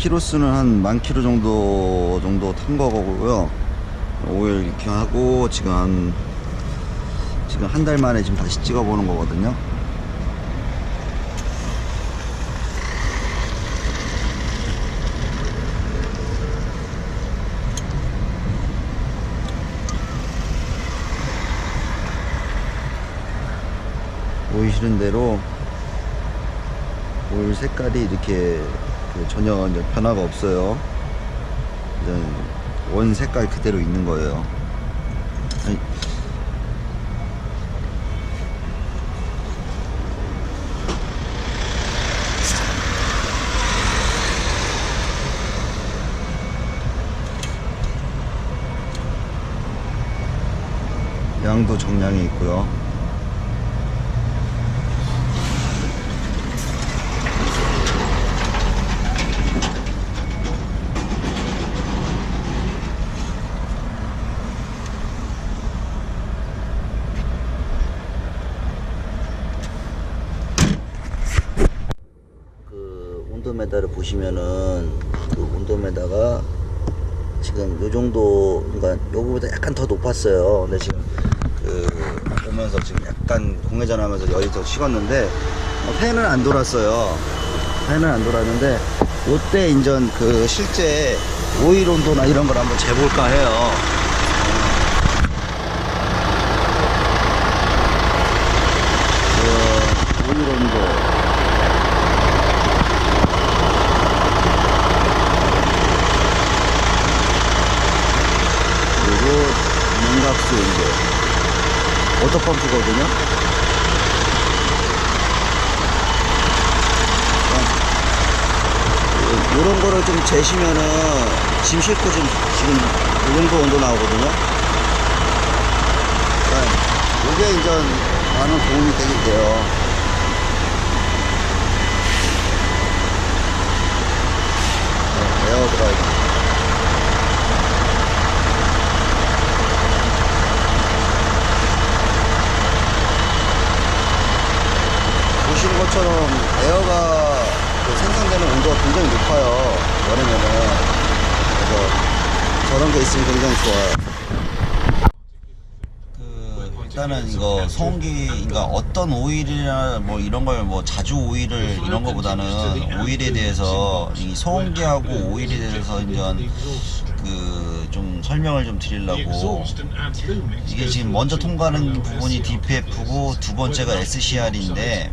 키로수는 한 10,000km 정도 탄 거고요. 오일 이렇게 하고 지금 한 달 만에 지금 다시 찍어 보는 거거든요. 보이시는 대로 오일 색깔이 이렇게 전혀 이제 변화가 없어요. 이제 원 색깔 그대로 있는 거예요. 아니, 양도 정량이 있고요. 온도메다를 보시면은 그 온도메다가 지금 요 정도, 그러니까 요거보다 약간 더 높았어요. 근데 지금 오면서 지금 약간 공회전하면서 열이 더 식었는데 팬은 안 돌았어요. 팬은 안 돌았는데 요때 인전 실제 오일 온도나 이런 걸 한번 재볼까 해요. 오일 온도 냉각수 이제 워터펌프거든요. 이런 거를 좀 재시면은 짐 싣고 지금 이 정도 온도 나오거든요. 이게 이제 많은 도움이 되게 돼요. 에어 드라이브. 보시는 것처럼 에어가 생산되는 온도가 굉장히 높아요. 여름에는. 그래서 저런 게 있으면 굉장히 좋아요. 일단은 이거 소음기, 그러니까 어떤 오일이나 뭐 이런 걸 뭐 자주 오일을 이런 거보다는 오일에 대해서 이 소음기하고 오일에 대해서 이제 좀 설명을 좀 드리려고. 이게 지금 먼저 통과하는 부분이 DPF고 두 번째가 SCR인데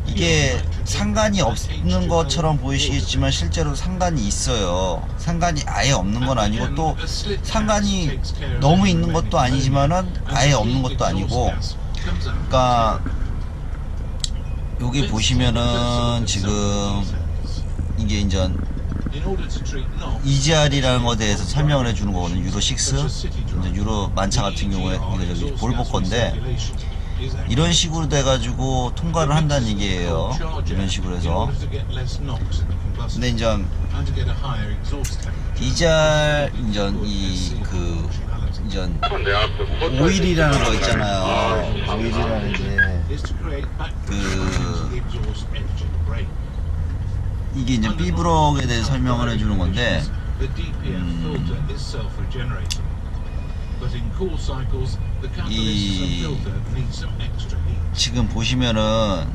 이게 상관이 없는 것처럼 보이시겠지만 실제로 상관이 있어요. 상관이 아예 없는 건 아니고 또 상관이 너무 있는 것도 아니지만은 아예 없는 것도 아니고. 그러니까 여기 보시면은 지금 이게 이제 EGR이라는 것에 대해서 설명을 해주는 거거든요. 유로 6, 이제 유로 만차 같은 경우에 이게 저기 볼보 건데 이런 식으로 돼가지고 통과를 한다는 얘기예요. 이런 식으로 해서. 근데 이제 EGR 이제 오일이라는 거 있잖아요. 오일이라는 게 이게 이제 B브럭에 대해 설명을 해주는 건데, 지금 보시면은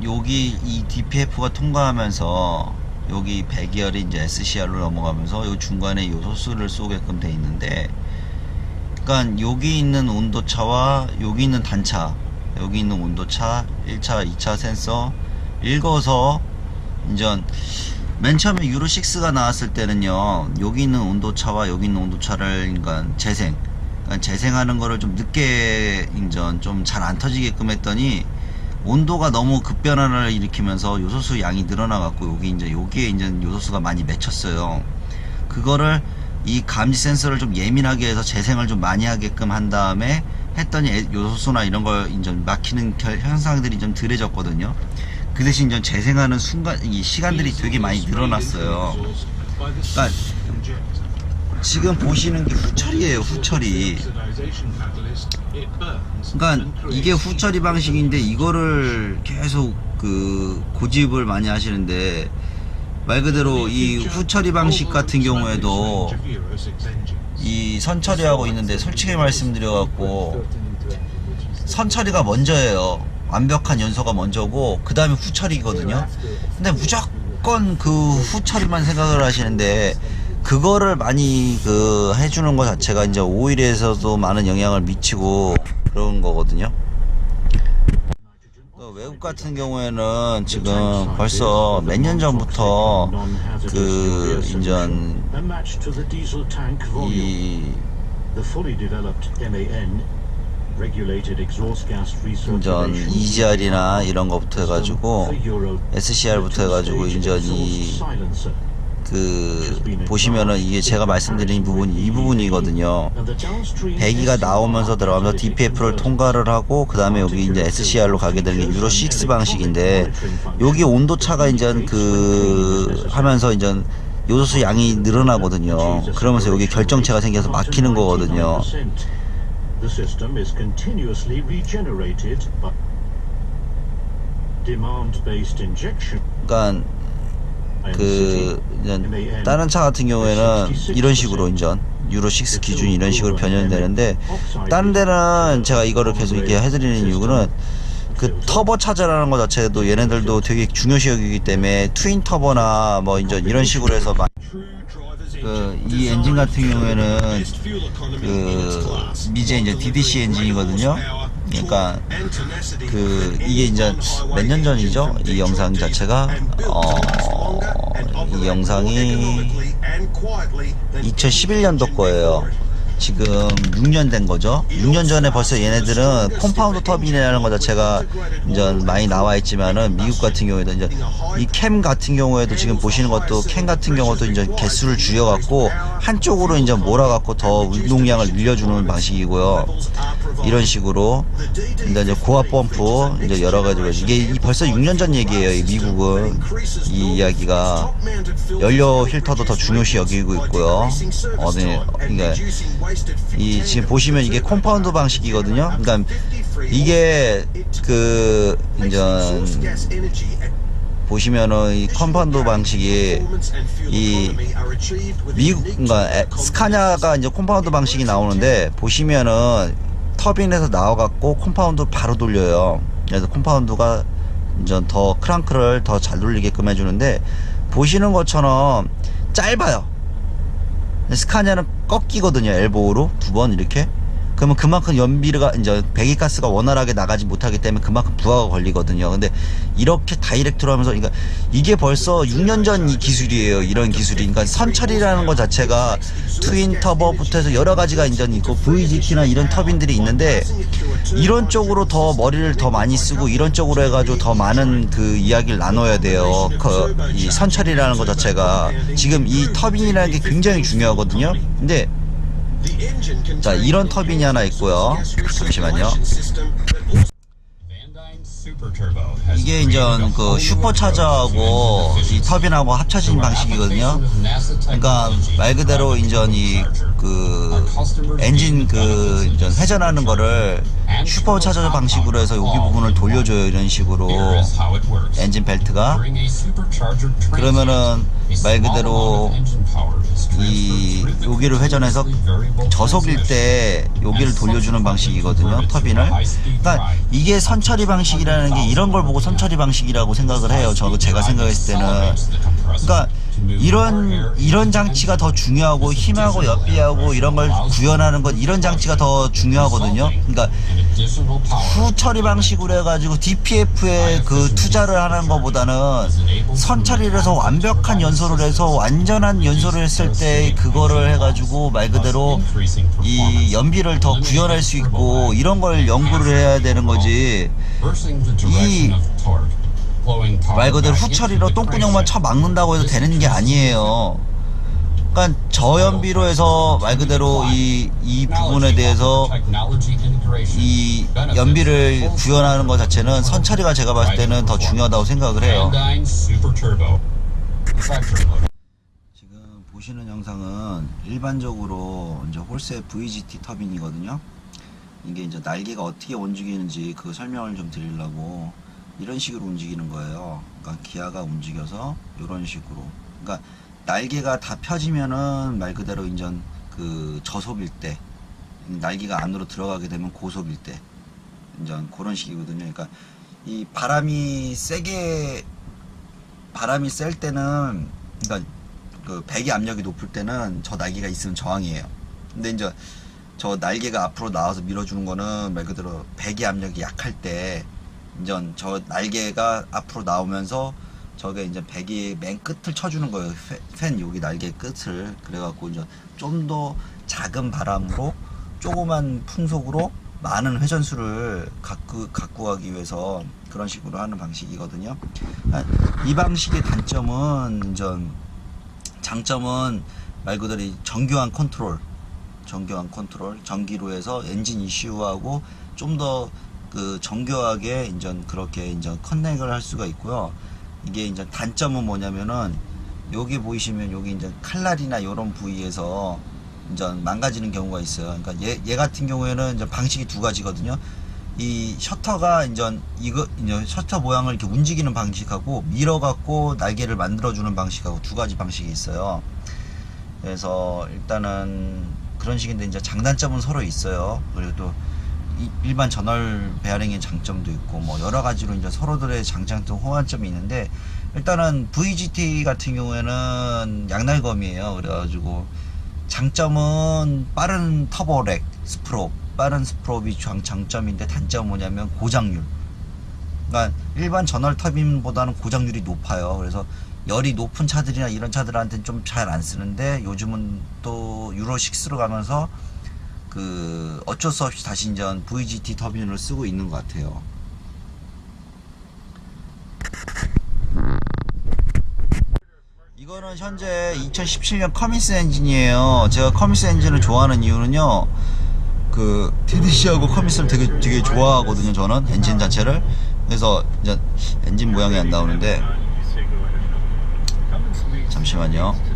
여기 이 DPF가 통과하면서 여기 배기열이 이제 SCR로 넘어가면서 요 중간에 요소수를 쏘게끔 돼 있는데, 그러니까 여기 있는 온도차와 여기 있는 단차, 여기 있는 온도차 1차 2차 센서 읽어서 이제 맨 처음에 유로 6가 나왔을 때는요, 여기 있는 온도차와 여기 있는 온도차를 그러니까 재생하는 거를 좀 늦게 인전 좀 잘 안 터지게끔 했더니 온도가 너무 급변화를 일으키면서 요소수 양이 늘어나 갖고 여기에 이제 요소수가 많이 맺혔어요. 그거를 이 감지 센서를 좀 예민하게 해서 재생을 좀 많이 하게끔 한 다음에 했더니 요소수나 이런 걸 이제 막히는 현상들이 좀 덜해졌거든요. 그 대신 좀 재생하는 이 시간들이 되게 많이 늘어났어요. 그러니까 지금 보시는 게 후처리예요, 후처리. 그러니까 이게 후처리 방식인데 이거를 계속 고집을 많이 하시는데 말 그대로 이 후처리 방식 같은 경우에도 이 선처리하고 있는데 솔직히 말씀드려갖고 선처리가 먼저예요. 완벽한 연소가 먼저고 그 다음에 후처리거든요. 근데 무조건 그 후처리만 생각을 하시는데 그거를 많이 해주는 것 자체가 이제 오일에서도 많은 영향을 미치고 그런 거거든요. 외국 같은 경우에는 지금 벌써 몇 년 전부터 인전 인전 EGR이나 이런 거부터 해가지고 SCR부터 해가지고 인전이 보시면은 이게 제가 말씀드린 부분이 이 부분이거든요. 배기가 나오면서 들어가면서 DPF를 통과를 하고 그 다음에 여기 이제 SCR로 가게 되는 게 유로 6 방식인데 여기 온도 차가 이제 하면서 이제 요소수 양이 늘어나거든요. 그러면서 여기 결정체가 생겨서 막히는 거거든요. 그러니까 다른 차 같은 경우에는 이런 식으로 인전 유로 6 기준이 이런 식으로 변형이 되는데 다른 데는 제가 이거를 계속 이렇게 해드리는 이유는 터보 차저라는 것 자체도 얘네들도 되게 중요시 여기기 때문에 트윈 터보나 뭐 인전 이런 식으로 해서 이 엔진 같은 경우에는 미제 이제 DDC 엔진이거든요. 그러니까 이게 이제 몇 년 전이죠? 이 영상 자체가 이 영상이 2011년도 거예요. 지금 6년 된 거죠. 6년 전에 벌써 얘네들은 컴파운드 터빈이라는 것 자체가 이제 많이 나와 있지만은 미국 같은 경우에도 이제 이 캠 같은 경우에도 지금 보시는 것도 캠 같은 경우도 이제 개수를 줄여갖고 한쪽으로 이제 몰아갖고 더 운동량을 늘려주는 방식이고요. 이런 식으로 이제 고압 펌프 이제 여러 가지로 이게 벌써 6년 전 얘기예요. 이 미국은 이 이야기가 연료 필터도 더 중요시 여기고 있고요. 그러니까 지금 보시면 이게 컴파운드 방식이거든요. 그러니까 이게 이제 보시면은 이 컴파운드 방식이 그러니까 스카냐가 이제 컴파운드 방식이 나오는데 보시면은 터빈에서 나와갖고 컴파운드 바로 돌려요. 그래서 컴파운드가 이제 더 크랑크를 더 잘 돌리게끔 해주는데 보시는 것처럼 짧아요. 스카냐는 꺾이거든요. 엘보우로 두 번 이렇게. 그러면 그만큼 연비가 이제 배기가스가 원활하게 나가지 못하기 때문에 그만큼 부하가 걸리거든요. 근데 이렇게 다이렉트로 하면서 그러니까 이게 벌써 6년 전 이 기술이에요. 이런 기술이. 그러니까 선처리라는 것 자체가 트윈 터보부터 해서 여러 가지가 이제 있고 VGT나 이런 터빈들이 있는데 이런 쪽으로 더 머리를 더 많이 쓰고 이런 쪽으로 해가지고 더 많은 이야기를 나눠야 돼요. 이 선처리라는 것 자체가 지금 이 터빈이라는 게 굉장히 중요하거든요. 근데 자, 이런 터빈이 하나 있고요. 잠시만요. 이게 이제 슈퍼차저하고 이 터빈하고 합쳐진 방식이거든요. 그러니까 말 그대로 인전 엔진 인전 회전하는 거를 슈퍼차저 방식으로 해서 여기 부분을 돌려줘요. 이런 식으로 엔진 벨트가. 그러면은 말 그대로 여기를 회전해서 저속일 때 여기를 돌려주는 방식이거든요. 터빈을. 그러니까 이게 선처리 방식이라는 게 이런 걸 보고 선처리 방식이라고 생각을 해요. 제가 생각했을 때는. 그러니까 이런 장치가 더 중요하고 힘하고 연비하고 이런 걸 구현하는 것 이런 장치가 더 중요하거든요. 그러니까 후처리 방식으로 해가지고 DPF에 투자를 하는 것보다는 선처리를 해서 완벽한 연소를 해서 완전한 연소를 했을 때 그거를 해가지고 말 그대로 이 연비를 더 구현할 수 있고 이런 걸 연구를 해야 되는 거지. 말 그대로 후처리로 똥구녕만 쳐 막는다고 해서 되는 게 아니에요. 그러니까 저연비로 해서 말 그대로 이 부분에 대해서 이 연비를 구현하는 것 자체는 선처리가 제가 봤을 때는 더 중요하다고 생각을 해요. 지금 보시는 영상은 일반적으로 이제 홀세 VGT 터빈이거든요. 이게 이제 날개가 어떻게 움직이는지 그 설명을 좀 드리려고 이런 식으로 움직이는 거예요. 그러니까 기아가 움직여서 이런 식으로. 그러니까 날개가 다 펴지면은 말 그대로 인전 그 저속일 때, 날개가 안으로 들어가게 되면 고속일 때, 인전 그런 식이거든요. 그러니까 이 바람이 셀 때는, 그러니까 그 배기 압력이 높을 때는 저 날개가 있으면 저항이에요. 근데 이제 저 날개가 앞으로 나와서 밀어주는 거는 말 그대로 배기 압력이 약할 때, 인전 저 날개가 앞으로 나오면서 저게 이제 배기 맨 끝을 쳐주는 거예요. 팬 여기 날개 끝을. 그래갖고 이제 좀 더 작은 바람으로 조그만 풍속으로 많은 회전수를 갖고 가기 위해서 그런 식으로 하는 방식이거든요. 이 방식의 단점은 장점은 말 그대로 정교한 컨트롤, 전기로 해서 엔진 이슈하고 좀 더 그 정교하게 그렇게 커넥을 할 수가 있고요. 이게 단점은 뭐냐면은 여기 보이시면 여기 칼날이나 이런 부위에서 망가지는 경우가 있어요. 그러니까 얘 같은 경우에는 방식이 두 가지거든요. 이 셔터가 이거 셔터 모양을 이렇게 움직이는 방식하고 밀어갖고 날개를 만들어주는 방식하고 두 가지 방식이 있어요. 그래서 일단은 그런 식인데 장단점은 서로 있어요. 그리고 또 일반 전월 베어링의 장점도 있고 뭐 여러 가지로 서로들의 장장점, 호환점이 있는데, 일단은 VGT 같은 경우에는 양날검이에요. 그래가지고 장점은 빠른 터보렉 스프롭, 빠른 스프롭이 장점인데, 단점은 뭐냐면 고장률. 그러니까 일반 전월 터빈보다는 고장률이 높아요. 그래서 열이 높은 차들이나 이런 차들한테는 좀 잘 안 쓰는데, 요즘은 또 유로 6로 가면서 그 어쩔 수 없이 다시 VGT 터빈을 쓰고 있는 것 같아요. 이거는 현재 2017년 커미스 엔진이에요. 제가 커미스 엔진을 좋아하는 이유는요, 그 TDC하고 커미스를 되게 좋아하거든요. 저는 엔진 자체를. 그래서 이제 엔진 모양이 안 나오는데, 잠시만요.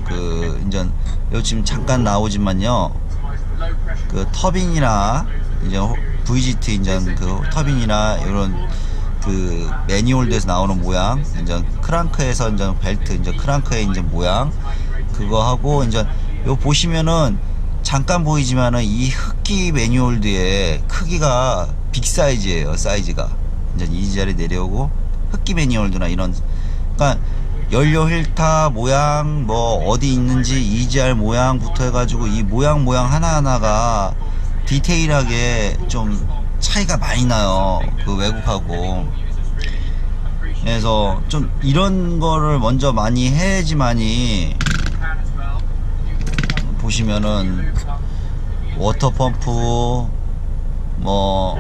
그 이제 요 지금 잠깐 나오지만요, 그 터빈이나 이제 VGT 그 터빈이나 이런 그 매니홀드에서 나오는 모양, 이제 크랑크에서 벨트 크랑크의 모양, 그거 하고 요 보시면은 잠깐 보이지만은 이 흡기 매니홀드의 크기가 빅 사이즈예요. 사이즈가 이 자리 내려오고, 흡기 매니홀드나 이런, 그러니까 연료 힐타 모양 뭐 어디 있는지 EGR 모양부터 해가지고 이 모양 하나하나가 디테일하게 좀 차이가 많이 나요. 그 외국하고. 그래서 좀 이런 거를 먼저 많이 해야지만이, 보시면은 워터펌프 뭐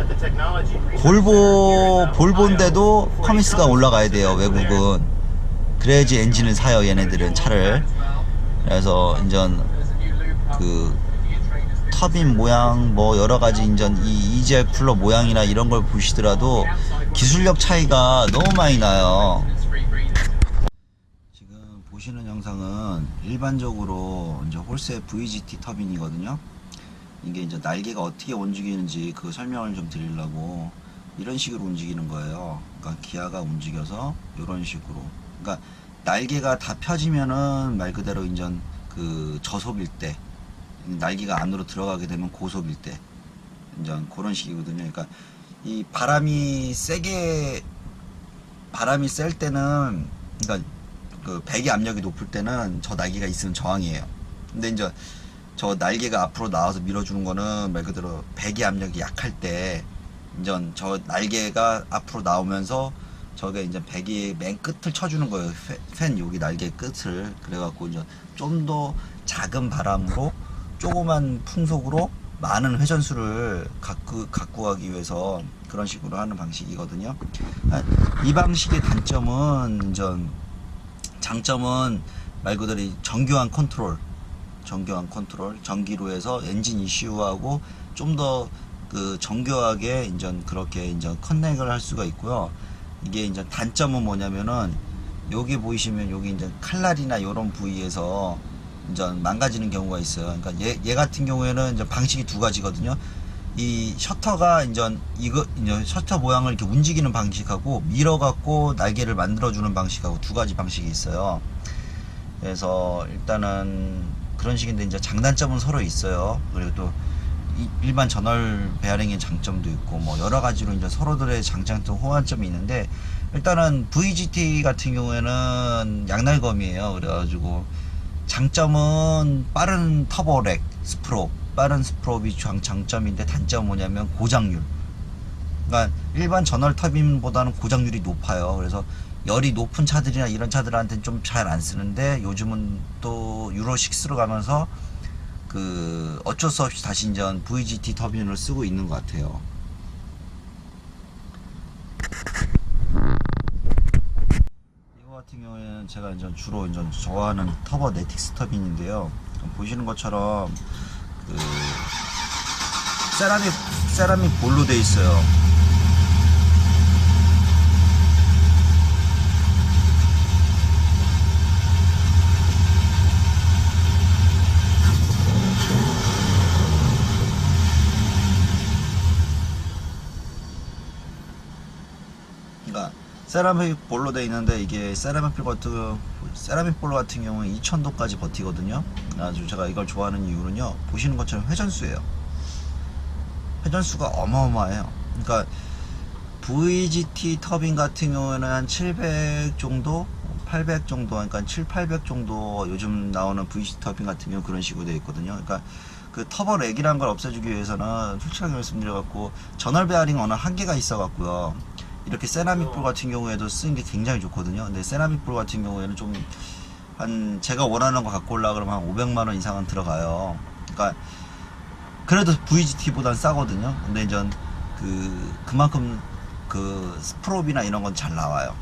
볼보인데도 커미스가 올라가야 돼요. 외국은. 그래야지 엔진을 사요, 얘네들은 차를. 그래서 그 터빈 모양 뭐 여러가지 이 EGR 쿨러 모양이나 이런 걸 보시더라도 기술력 차이가 너무 많이 나요. 지금 보시는 영상은 일반적으로 홀세 VGT 터빈이거든요. 이게 날개가 어떻게 움직이는지 그 설명을 좀 드리려고 이런 식으로 움직이는 거예요. 그러니까 기아가 움직여서 이런 식으로. 그러니까 날개가 다 펴지면은 말 그대로 그 저속일 때, 날개가 안으로 들어가게 되면 고속일 때, 그런 식이거든요. 그러니까 이 바람이 셀 때는, 그러니까 그 배기 압력이 높을 때는 저 날개가 있으면 저항이에요. 근데 저 날개가 앞으로 나와서 밀어주는 거는 말 그대로 배기 압력이 약할 때, 저 날개가 앞으로 나오면서 저게 배기 맨 끝을 쳐주는 거예요. 팬 여기 날개 끝을. 그래갖고 좀 더 작은 바람으로 조그만 풍속으로 많은 회전수를 갖고 가기 위해서 그런 식으로 하는 방식이거든요. 이 방식의 단점은 장점은 말 그대로 정교한 컨트롤, 전기로 해서 엔진 이슈하고 좀 더 그 정교하게 그렇게 커넥을 할 수가 있고요. 이게 단점은 뭐냐면은 여기 보이시면 여기 칼날이나 이런 부위에서 망가지는 경우가 있어요. 그러니까 얘 같은 경우에는 방식이 두 가지거든요. 이 셔터가 이제 셔터 모양을 이렇게 움직이는 방식하고 밀어갖고 날개를 만들어주는 방식하고 두 가지 방식이 있어요. 그래서 일단은 그런 식인데 이제 장단점은 서로 있어요. 그리고 또 일반 전월 베어링의 장점도 있고 뭐 여러 가지로 이제 서로들의 장장점, 호환점이 있는데 일단은 VGT 같은 경우에는 양날검이에요. 그래가지고 장점은 빠른 터보렉 스프롭, 빠른 스프롭이 장점인데 단점은 뭐냐면 고장률. 그러니까 일반 전월 터빈보다는 고장률이 높아요. 그래서 열이 높은 차들이나 이런 차들한테는 좀 잘 안 쓰는데 요즘은 또 유로 6로 가면서 그 어쩔 수 없이 다시 이제 VGT 터빈을 쓰고 있는 것 같아요. 이거 같은 경우에는 제가 이제 주로 이제 좋아하는 터보 네틱스 터빈인데요. 보시는 것처럼 그 세라믹 볼로 돼 있어요. 그러니까 세라믹 볼로 돼 있는데 이게 세라믹 볼로 같은 경우는 2000도까지 버티거든요. 아주 제가 이걸 좋아하는 이유는요, 보시는 것처럼 회전수예요. 회전수가 어마어마해요. 그러니까 VGT 터빈 같은 경우에는 한 700 정도, 800 정도, 그러니까 7, 800 정도 요즘 나오는 VGT 터빈 같은 경우 그런 식으로 되어 있거든요. 그러니까 그 터보 렉이라는 걸 없애주기 위해서는 솔직하게 말씀드려갖고 전월 베어링 어느 한계가 있어갖고요. 이렇게 세라믹 볼 같은 경우에도 쓰는 게 굉장히 좋거든요. 근데 세라믹 볼 같은 경우에는 좀 한 제가 원하는 거 갖고 올라 그러면 한 500만원 이상은 들어가요. 그러니까 그래도 VGT보단 싸거든요. 근데 이제 그만큼 그 스프롭이나 이런 건 잘 나와요.